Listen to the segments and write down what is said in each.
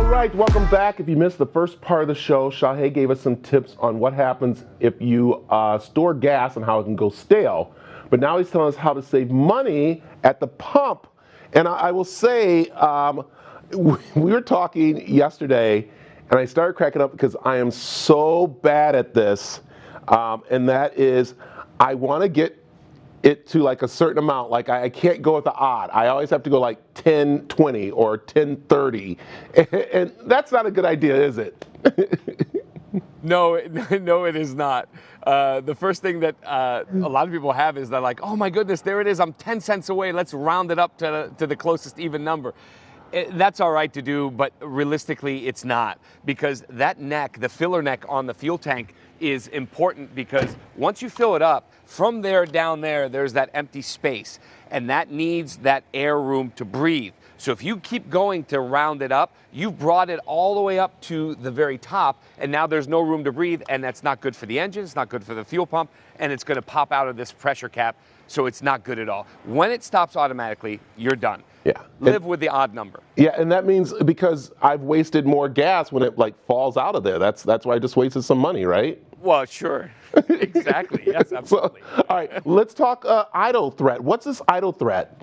right, welcome back. If you missed the first part of the show, Shahey gave us some tips on what happens if you store gas and how it can go stale. But now he's telling us how to save money at the pump. And I will say, we were talking yesterday, and I started cracking up because I am so bad at this. And that is, I want to get it to like a certain amount. Like I can't go with the odd. I always have to go like 10-20 or 10-30. And that's not a good idea, is it? No, no, it is not. The first thing that a lot of people have is they're like, oh my goodness, there it is. I'm 10 cents away. Let's round it up to the closest even number. That's all right to do, but realistically, it's not, because that neck, the filler neck on the fuel tank, is important, because once you fill it up, from there down there, there's that empty space, and that needs that air room to breathe. So if you keep going to round it up, you've brought it all the way up to the very top, and now there's no room to breathe, and that's not good for the engine, it's not good for the fuel pump, and it's going to pop out of this pressure cap, so it's not good at all. When it stops automatically, you're done. Yeah. Live with the odd number. Yeah, and that means because I've wasted more gas when it like falls out of there. That's why I just wasted some money, right? Well, sure. Exactly. Yes, absolutely. So, all right, let's talk idle threat. What's this idle threat?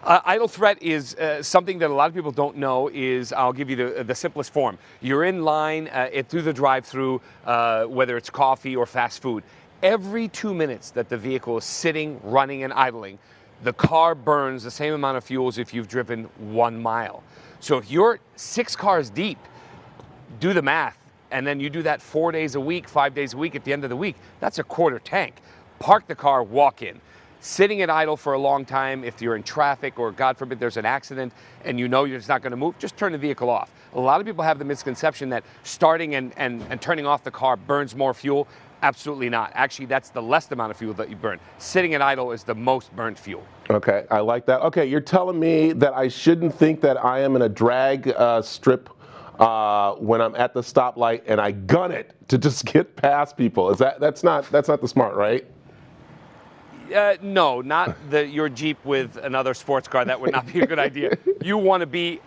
Idle threat is something that a lot of people don't know. I'll give you the simplest form. You're in line through the drive-through, whether it's coffee or fast food. Every 2 minutes that the vehicle is sitting, running, and idling, the car burns the same amount of fuel as if you've driven 1 mile. So if you're 6 cars deep, do the math, and then you do that 4 days a week, 5 days a week at the end of the week, that's a quarter tank. Park the car, walk in. Sitting at idle for a long time, if you're in traffic or God forbid there's an accident and you know you're just not going to move, just turn the vehicle off. A lot of people have the misconception that starting and turning off the car burns more fuel. Absolutely not. Actually, that's the least amount of fuel that you burn. Sitting at idle is the most burnt fuel. Okay, I like that. Okay, you're telling me that I shouldn't think that I am in a drag strip when I'm at the stoplight and I gun it to just get past people. That's not the smart, right? No, not your Jeep with another sports car. That would not be a good idea. You want to be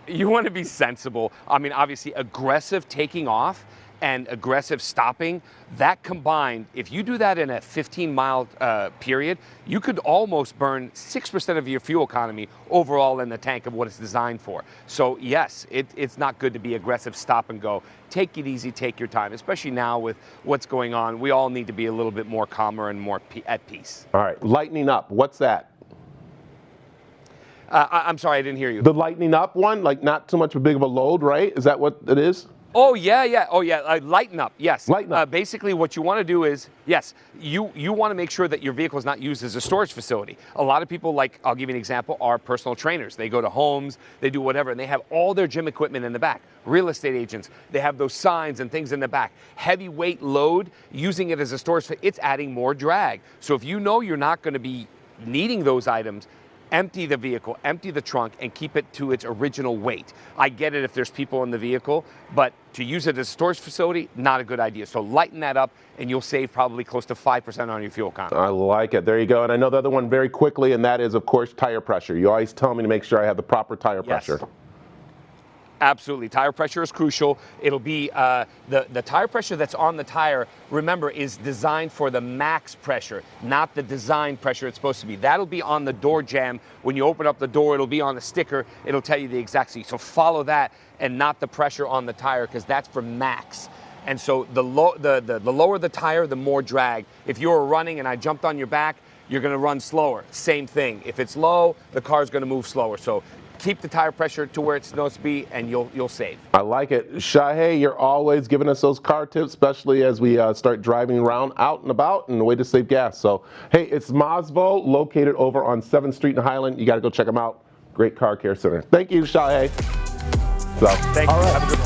sensible. I mean, obviously, aggressive taking off and aggressive stopping, that combined, if you do that in a 15-mile period, you could almost burn 6% of your fuel economy overall in the tank of what it's designed for. So yes, it's not good to be aggressive, stop and go. Take it easy, take your time, especially now with what's going on. We all need to be a little bit more calmer and more at peace. All right, lightening up, what's that? I'm sorry, I didn't hear you. The lightening up one, like not too much of a big of a load, right? Is that what it is? Oh, yeah. Oh, yeah. Lighten up. Yes. Lighten up. Basically, what you want to do is, yes, you want to make sure that your vehicle is not used as a storage facility. A lot of people, like, I'll give you an example, are personal trainers. They go to homes, they do whatever, and they have all their gym equipment in the back. Real estate agents, they have those signs and things in the back. Heavyweight load, using it as a storage, it's adding more drag. So if you know you're not going to be needing those items, empty the vehicle, empty the trunk, and keep it to its original weight. I get it if there's people in the vehicle, but to use it as a storage facility, not a good idea. So lighten that up, and you'll save probably close to 5% on your fuel economy. I like it. There you go. And I know the other one very quickly, and that is, of course, tire pressure. You always tell me to make sure I have the proper tire pressure. Absolutely. Tire pressure is crucial. It'll be the tire pressure that's on the tire, remember, is designed for the max pressure, not the design pressure it's supposed to be. That'll be on the door jamb. When you open up the door, it'll be on a sticker. It'll tell you the exact seat. So follow that and not the pressure on the tire, because that's for max. And so the lower the tire, the more drag. If you were running and I jumped on your back, you're going to run slower. Same thing. If it's low, the car's going to move slower. So keep the tire pressure to where it's supposed to be, and you'll save. I like it. Shahey, you're always giving us those car tips, especially as we start driving around out and about, and a way to save gas. So, hey, it's Mazvo, located over on 7th Street in Highland. You got to go check them out. Great car care center. Thank you, Shahey. Thank you. Have a good one.